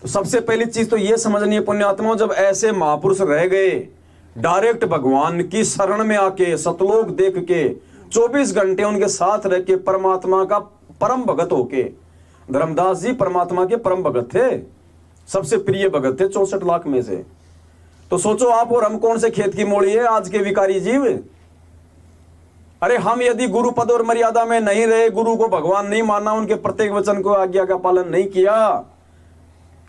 तो सबसे पहली चीज तो ये समझनी है पुण्यात्माओं, जब ऐसे महापुरुष रह गए डायरेक्ट भगवान की शरण में आके सतलोक देख के 24 घंटे उनके साथ रह के परमात्मा का परम भगत होके, धर्मदास जी परमात्मा के परम भगत थे, सबसे प्रिय भगत थे 64 लाख में से। तो सोचो आप और हम कौन से खेत की मोड़ी है आज के विकारी जीव। अरे हम यदि गुरु पद और मर्यादा में नहीं रहे, गुरु को भगवान नहीं माना, उनके प्रत्येक वचन को आज्ञा का पालन नहीं किया,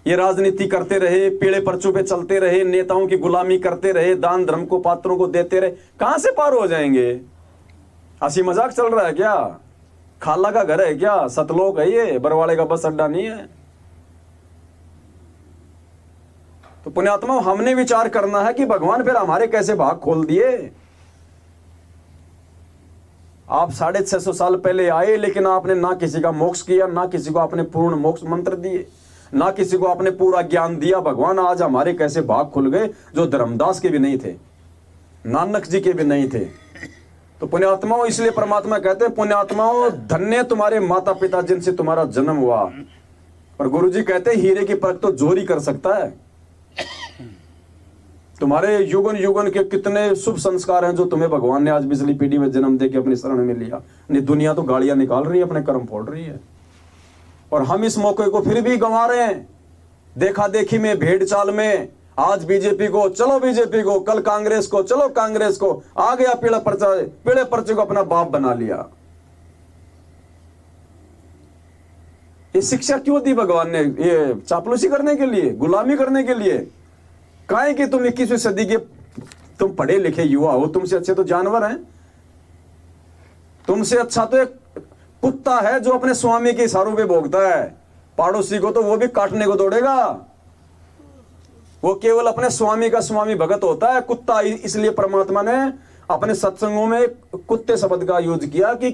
ये राजनीति करते रहे, पीड़े पर्चों पे चलते रहे, नेताओं की गुलामी करते रहे, दान धर्म को पात्रों को देते रहे, कहां से पार हो जाएंगे? हंसी मजाक चल रहा है क्या? खाला का घर है क्या? सतलोक है ये, बरवाड़े का बस अड्डा नहीं है। तो पुण्यात्मा हमने विचार करना है कि भगवान फिर हमारे कैसे भाग खोल दिए। आप 650 साल पहले आए, लेकिन आपने ना किसी का मोक्ष किया, ना किसी को आपने पूर्ण मोक्ष मंत्र दिए, ना किसी को आपने पूरा ज्ञान दिया। भगवान आज हमारे कैसे भाग खुल गए, जो धर्मदास के भी नहीं थे, नानक जी के भी नहीं थे। तो पुण्यात्माओं, इसलिए परमात्मा कहते हैं पुण्यात्माओं धन्य तुम्हारे माता पिता जिनसे तुम्हारा जन्म हुआ। और गुरु जी कहते हैं हीरे की परख तो जोर ही कर सकता है। तुम्हारे युगन युगन के कितने शुभ संस्कार हैं जो तुम्हें भगवान ने आज बिजली पीढ़ी में जन्म दे के अपनी शरण में लिया। नहीं, दुनिया तो गालियां निकाल रही है, अपने कर्म फोड़ रही है, और हम इस मौके को फिर भी गंवा रहे हैं। देखा देखी में, भेड़ चाल में, आज बीजेपी को चलो बीजेपी को, कल कांग्रेस को चलो कांग्रेस को, आ गया पीड़े पर्चे को अपना बाप बना लिया। ये शिक्षा क्यों दी भगवान ने? ये चापलूसी करने के लिए, गुलामी करने के लिए? काहे कि तुम 21वीं सदी के तुम पढ़े लिखे युवा हो, तुमसे अच्छे तो जानवर हैं, तुमसे अच्छा तो एक कुत्ता है जो अपने स्वामी के इशारों पे भोगता है। पड़ोसी को तो वो भी काटने को दौड़ेगा, वो केवल अपने स्वामी का स्वामी भगत होता है कुत्ता। इसलिए परमात्मा ने अपने सत्संगों में कुत्ते शब्द का यूज किया कि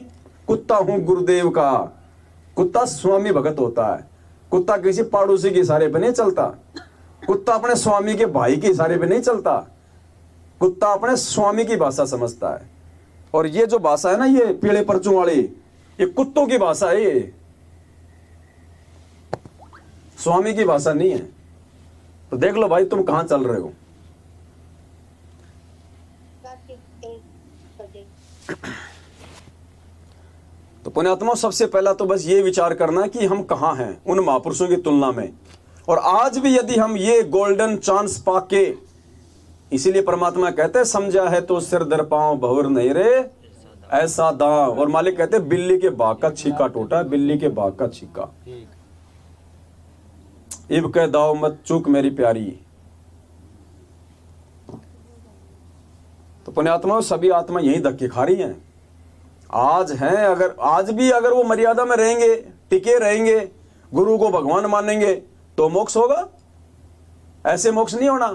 कुत्ता हूं गुरुदेव का। कुत्ता स्वामी भगत होता है, कुत्ता किसी पड़ोसी के इशारे पे नहीं चलता, कुत्ता अपने स्वामी के भाई के इशारे पे नहीं चलता, कुत्ता अपने स्वामी की भाषा समझता है। और ये जो भाषा है ना, ये पीड़े पर्चों वाली, ये कुत्तों की भाषा है, ये स्वामी की भाषा नहीं है। तो देख लो भाई तुम कहां चल रहे हो। तो पुण्यात्मा, सबसे पहला तो बस ये विचार करना कि हम कहां हैं उन महापुरुषों की तुलना में। और आज भी यदि हम ये गोल्डन चांस पाके, इसीलिए परमात्मा कहते हैं समझा है तो सिर दर पांव बहुर नहीं रे ऐसा दांव। और मालिक कहते हैं बिल्ली के बाग का छीका टूटा, बिल्ली के बाग का छीका, इब कह दाव मत चूक मेरी प्यारी। तो पुण्यात्मा, सभी आत्मा यही धक्के खा रही हैं आज हैं। अगर आज भी अगर वो मर्यादा में रहेंगे, टिके रहेंगे, गुरु को भगवान मानेंगे तो मोक्ष होगा। ऐसे मोक्ष नहीं होना,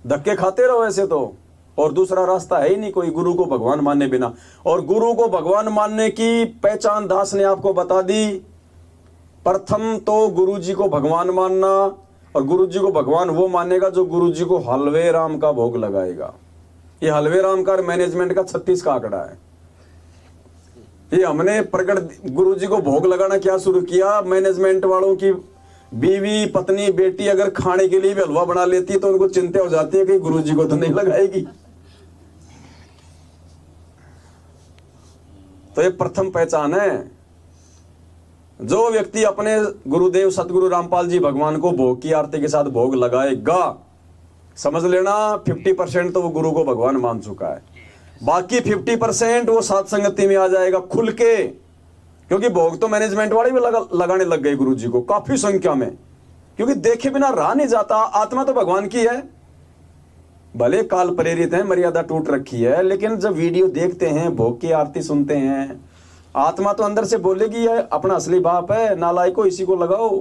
धक्के खाते रहो ऐसे तो। और दूसरा रास्ता है ही नहीं कोई गुरु को भगवान मानने बिना। और गुरु को भगवान मानने की पहचान दास ने आपको बता दी। प्रथम तो गुरु जी को भगवान मानना, और गुरु जी को भगवान वो मानेगा जो गुरु जी को हलवे राम का भोग लगाएगा। ये हलवे राम का मैनेजमेंट का 36 का आंकड़ा है। ये हमने प्रकट गुरु जी को भोग लगाना क्या शुरू किया, मैनेजमेंट वालों की बीवी पत्नी बेटी अगर खाने के लिए भी हलवा बना लेती है तो उनको चिंता हो जाती है कि गुरु जी को तो नहीं लगाएगी। तो ये प्रथम पहचान है। जो व्यक्ति अपने गुरुदेव सतगुरु रामपाल जी भगवान को भोग की आरती के साथ भोग लगाएगा, समझ लेना 50% तो वो गुरु को भगवान मान चुका है। बाकी 50% वो साथ संगति में आ जाएगा खुल के, क्योंकि भोग तो मैनेजमेंट वाले भी लगाने लग गए गुरु जी को काफी संख्या में, क्योंकि देखे बिना रहा नहीं जाता। आत्मा तो भगवान की है, भले काल प्रेरित है, मर्यादा टूट रखी है, लेकिन जब वीडियो देखते हैं, भोग की आरती सुनते हैं, आत्मा तो अंदर से बोलेगी ये अपना असली बाप है, नालायको इसी को लगाओ,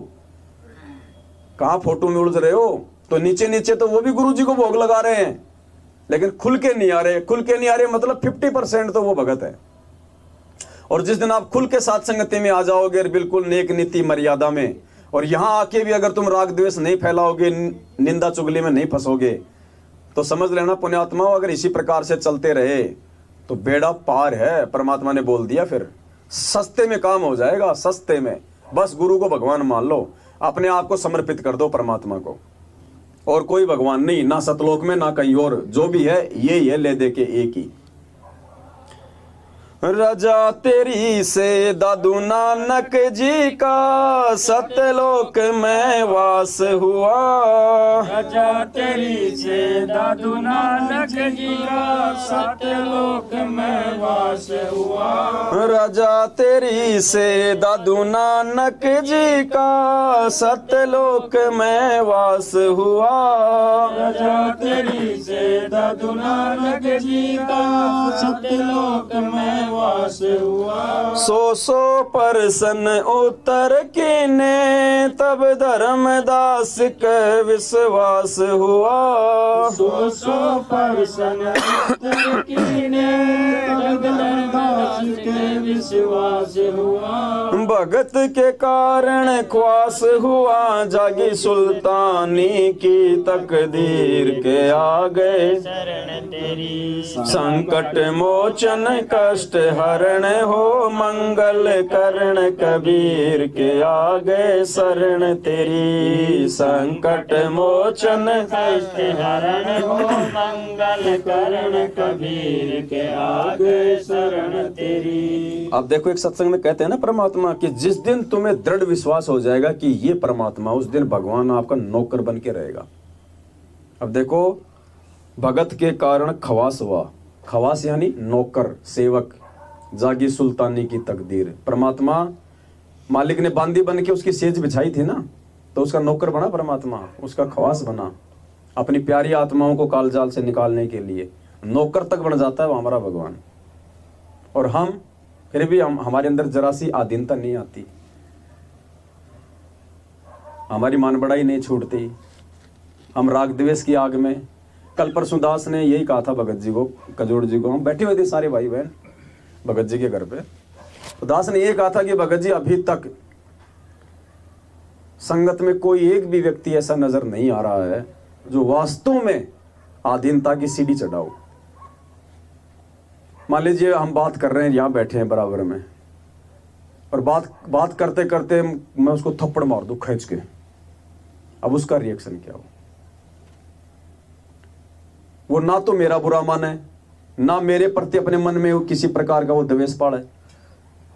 कहां फोटो में उलझ रहे हो। तो नीचे नीचे तो वो भी गुरु जी को भोग लगा रहे हैं, लेकिन खुल के नहीं आ रहे। खुल के नहीं आ रहे मतलब 50% तो वो भगत है। और जिस दिन आप खुल के साथ संगति में आ जाओगे, बिल्कुल नेक नीति मर्यादा में, और यहां आके भी अगर तुम राग द्वेष नहीं फैलाओगे, निंदा चुगली में नहीं फंसोगे, तो समझ लेना पुण्यात्मा, अगर इसी प्रकार से चलते रहे तो बेड़ा पार है। परमात्मा ने बोल दिया, फिर सस्ते में काम हो जाएगा, सस्ते में। बस गुरु को भगवान मान लो। अपने आप को समर्पित कर दो परमात्मा को, और कोई भगवान नहीं, ना सतलोक में ना कहीं और, जो भी है ये ही है, ले दे के एक ही। रजा तेरी से दादू नानक जी का सतलोक में वास हुआ। रजा तेरी से दादू नानक जी का सतलोक में वास हुआ। रजा तेरी से दादू नानक जी का सतलोक में वास हुआ। रजा तेरी से दादू नानक जी का सतलोक में वास हुआ। 100 परसन उतर कीने तब धर्मदास के विश्वास हुआ। 100 परसन उतर कीने तब धर्मदास के विश्वास हुआ। भगत के कारण ख्वास हुआ, जागी सुल्तानी की तकदीर के आगे। शरण तेरी संकट मोचन कष्ट हरण हो, मंगल करण कबीर के आगे शरण तेरी। संकट मोचन कष्ट हरण हो, मंगल करण कबीर के आगे शरण तेरी। अब देखो, एक सत्संग में कहते हैं ना परमात्मा कि जिस दिन तुम्हें दृढ़ विश्वास हो जाएगा कि ये परमात्मा, उस दिन भगवान आपका नौकर बन के रहेगा। अब देखो, भगत के कारण खवास हुआ, खवास यानी नौकर सेवक, जागी सुल्तानी की तकदीर। परमात्मा मालिक ने बांदी बन के उसकी सेज बिछाई थी ना, तो उसका नौकर बना परमात्मा, उसका खवास बना, अपनी प्यारी आत्माओं को कालजाल से निकालने के लिए नौकर तक बन जाता है वो हमारा भगवान। और हम फिर भी हमारे अंदर जरा सी आधीनता नहीं आती, हमारी मान बढ़ाई नहीं छूटती, हम राग द्वेष की आग में। कल परसों दास ने यही कहा था भगत जी को, कजोड़ जी को, हम बैठे हुए थे सारे भाई बहन भगत जी के घर पे, तो दास ने ये कहा था कि भगत जी अभी तक संगत में कोई एक भी व्यक्ति ऐसा नजर नहीं आ रहा है जो वास्तव में आधीनता की सीढ़ी चढ़ाओ। मान लीजिए हम बात कर रहे हैं, यहां बैठे हैं बराबर में, और बात करते करते मैं उसको थप्पड़ मार दूं खींच के, अब उसका रिएक्शन क्या हो? वो ना तो मेरा बुरा माने, ना मेरे प्रति अपने मन में वो किसी प्रकार का वो द्वेष पाड़े,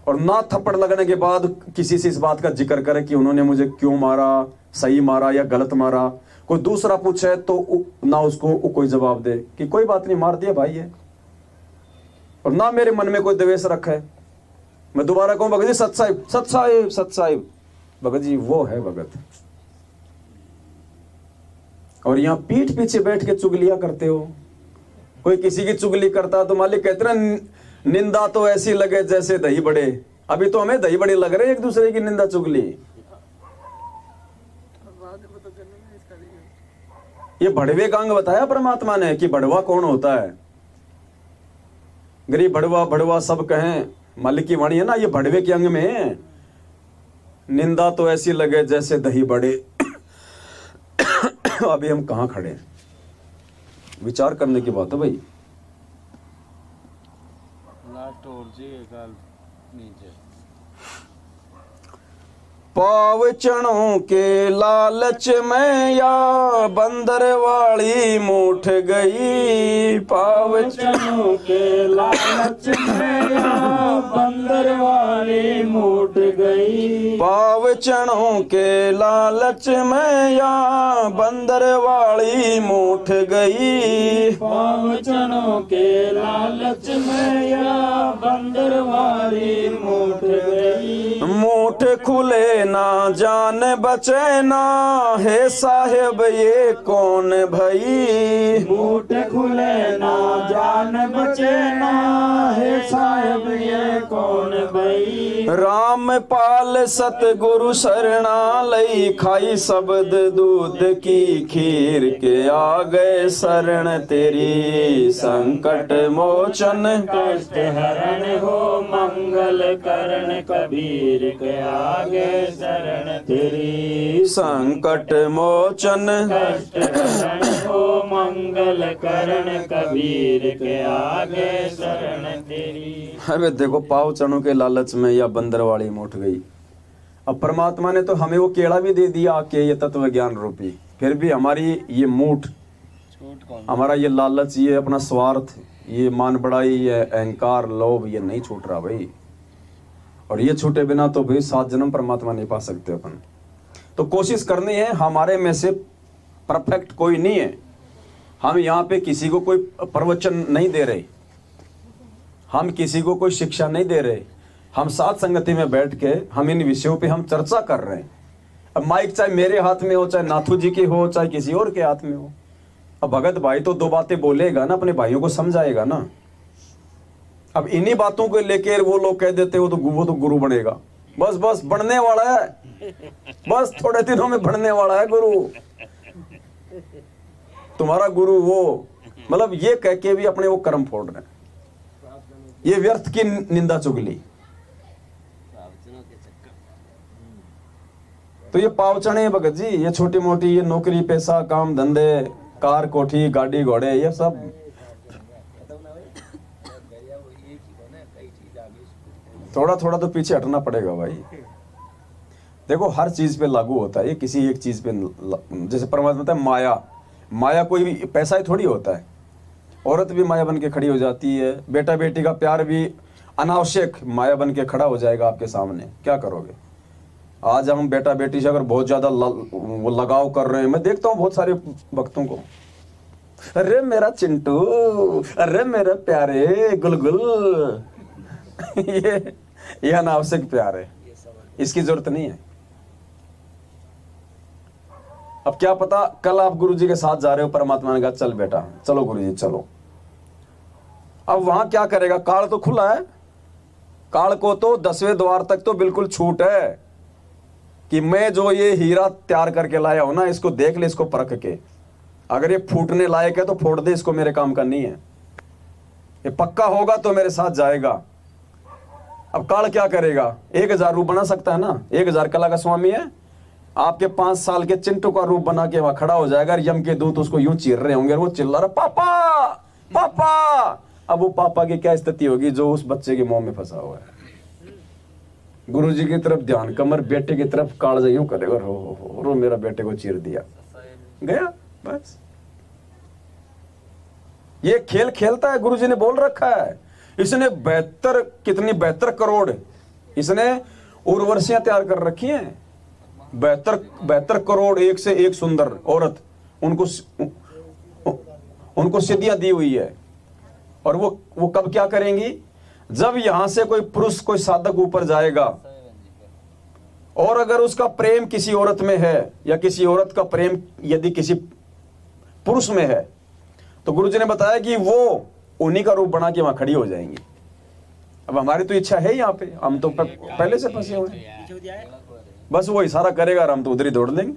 और ना थप्पड़ लगने के बाद किसी से इस बात का जिक्र करे कि उन्होंने मुझे क्यों मारा, सही मारा या गलत मारा। कोई दूसरा पूछे तो ना उसको कोई जवाब दे कि कोई बात नहीं, मार दिया भाई है, और ना मेरे मन में कोई द्वेष रखे। मैं दोबारा कहूं भगत जी सत साहिब सत साहिब सत साहिब, भगत जी वो है भगत। और यहां पीठ पीछे बैठ के चुगलियां करते हो। कोई किसी की चुगली करता तो मालिक कहते ना, निंदा तो ऐसी लगे जैसे दही बड़े। अभी तो हमें दही बड़े लग रहे हैं एक दूसरे की निंदा चुगली। ये बढ़वे का अंग बताया परमात्मा ने कि बढ़वा कौन होता है। गरीब बढ़वा बढ़वा सब कहें, मालिक की वाणी है ना, ये बढ़वे के अंग में है। निंदा तो ऐसी लगे जैसे दही बड़े। अभी हम कहां खड़े हैं, विचार करने की बात है भाई। नीचे पाव चणों के लालच में या बंदर वाली मूठ गई। पाव चनों के लालच में या बंदर वाली मूठ गई। पाव चणों के लालच में या बंदर वाली मूठ गई। पाव चनों के लालच में या बंदर वाली मूठ गई। मूठ खुले ना जान बचे ना, हे साहेब ये कौन भई। मूठ खुले ना जान बचे ना, हे साहेब ये कौन भई। राम पाल सतगुरु शरणालई, खाई शब्द दूध की खीर के आ गए शरण तेरी। संकट मोचन कष्ट हरण हो, मंगल करण कबीर के आगे शरण तेरी। संकट मोचन कष्ट हरण हो, मंगल करण कबीर के आगे शरण तेरी। अरे देखो, पाव चनों के लालच में या बंदरवाड़ी मूठ गई। अब परमात्मा ने तो हमें वो केला भी दे दिया आके, ये तत्व ज्ञान रूपी, फिर भी हमारी ये मूठ, हमारा ये लालच, ये अपना स्वार्थ, ये मान बड़ाई, ये अहंकार, लोभ, ये नहीं छूट रहा भाई। और ये छूटे बिना तो भाई 7 जन्म परमात्मा नहीं पा सकते अपन। तो कोशिश करनी है, हमारे में से परफेक्ट कोई नहीं है। हम यहाँ पे किसी को कोई प्रवचन नहीं दे रहे, हम किसी को कोई शिक्षा नहीं दे रहे, हम साथ संगति में बैठ के हम इन विषयों पे हम चर्चा कर रहे हैं। अब माइक चाहे मेरे हाथ में हो, चाहे नाथू जी की हो, चाहे किसी और के हाथ में हो, अब भगत भाई तो 2 बातें बोलेगा ना, अपने भाइयों को समझाएगा ना। अब इन्हीं बातों को लेकर वो लोग कह देते हो तो वो तो गुरु बनेगा, बस बस बढ़ने वाला है, बस थोड़े दिनों में बढ़ने वाला है गुरु, तुम्हारा गुरु वो, मतलब ये कह के भी अपने वो कर्म फोड़ रहे हैं। ये व्यर्थ की निंदा चुगली। तो ये पावचने हैं भगत जी, ये छोटी मोटी, ये नौकरी पैसा काम धंधे, कार कोठी गाड़ी घोड़े, ये सब थोड़ा थोड़ा तो पीछे हटना पड़ेगा भाई। देखो हर चीज पे लागू होता है, ये किसी एक चीज पे जैसे परमात्मा बताता है माया, माया कोई भी पैसा ही थोड़ी होता है, औरत भी माया बन के खड़ी हो जाती है, बेटा बेटी का प्यार भी अनावश्यक माया बन के खड़ा हो जाएगा आपके सामने, क्या करोगे। आज हम बेटा बेटी से अगर बहुत ज्यादा वो लगाव कर रहे हैं, मैं देखता हूँ बहुत सारे भक्तों को, अरे मेरा चिंटू, अरे मेरा प्यारे गुलगुल, ये अनावश्यक प्यार है, इसकी जरूरत नहीं है। अब क्या पता कल आप गुरुजी के साथ जा रहे हो, परमात्मा ने कहा चल बेटा चलो गुरुजी चलो, अब वहां क्या करेगा, काल तो खुला है, काल को तो 10वें द्वार तक तो बिल्कुल छूट है कि मैं जो ये हीरा तैयार करके लाया हूं ना, इसको देख ले, इसको परख के, अगर ये फूटने लायक है तो फोड़ दे, इसको मेरे काम का नहीं है, ये पक्का होगा तो मेरे साथ जाएगा। अब काल क्या करेगा, 1000 रूप बना सकता है ना, 1000 कला का स्वामी है, आपके 5 साल के चिंटू का रूप बना के वहां खड़ा हो जाएगा, यम के दूत उसको यूं चीर रहे होंगे, वो चिल्ला रहा पापा पापा। अब वो पापा की क्या स्थिति होगी जो उस बच्चे के मुंह में फंसा हुआ है। गुरुजी की तरफ ध्यान, कमर, बेटे की तरफ काल यूं करेगा, रो मेरा बेटे को चीर दिया, गया बस। ये खेल खेलता है, गुरुजी ने बोल रखा है, इसने 72 कितनी 72 करोड़ इसने उर्वशियां तैयार कर रखी हैं, 72 करोड़ एक से एक सुंदर औरत, उनको सिद्धियां दी हुई है। और वो कब क्या करेंगी, जब यहां से कोई पुरुष, कोई साधक ऊपर जाएगा और अगर उसका प्रेम किसी औरत में है, या किसी औरत का प्रेम यदि किसी पुरुष में है, तो गुरुजी ने बताया कि वो उन्हीं का रूप बना के वहां खड़ी हो जाएंगी। अब हमारी तो इच्छा है यहाँ पे, हम तो पहले से फंसे हुए हैं, बस वो इशारा करेगा और हम तो उधर ही दौड़ लेंगे।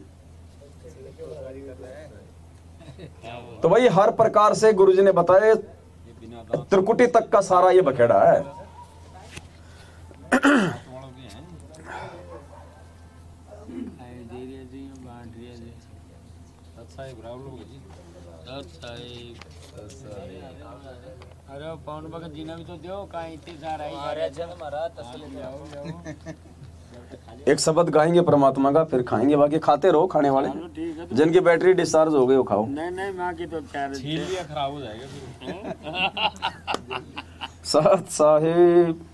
तो भाई हर प्रकार से गुरुजी ने बताया, त्रिकुटी तक का सारा ये बखेड़ा है। अरे पवन भगत जी ने भी तो दो कहीं इतनी सारा ही आ रहा तसली। एक शब्द गाएंगे परमात्मा का, फिर खाएंगे, बाकी खाते रहो, खाने वाले जिनकी बैटरी डिस्चार्ज हो गई वो खाओ। नहीं माँ की तो छील लिया खराब हो जाएगा। सत साहिब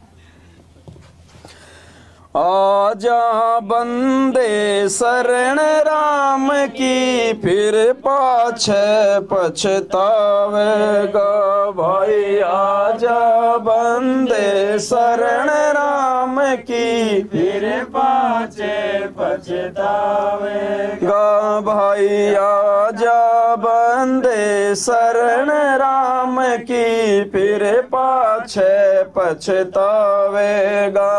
आजा बंदे शरण राम की, फिर पाछे पछतावेगा भाई। आजा बंदे शरण राम की, फिर पाछे पछतावेगा भाई। आजा बंदे शरण राम की, फिर पाछे पछतावेगा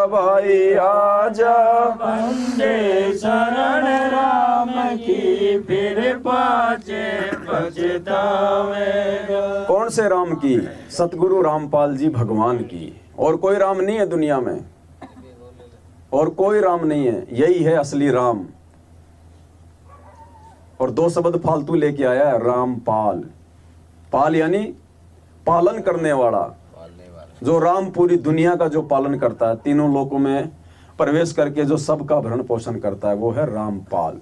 भाई। आजा बंदे शरण राम की, फिर पाछे पछतावेगा। कौन से राम की? सतगुरु रामपाल जी भगवान की। और कोई राम नहीं है दुनिया में, और कोई राम नहीं है, यही है असली राम। और 2 शब्द फालतू लेके आया है, रामपाल। पाल यानी पालन करने वाला, जो राम पूरी दुनिया का जो पालन करता है, तीनों लोकों में प्रवेश करके जो सबका भरण पोषण करता है वो है रामपाल।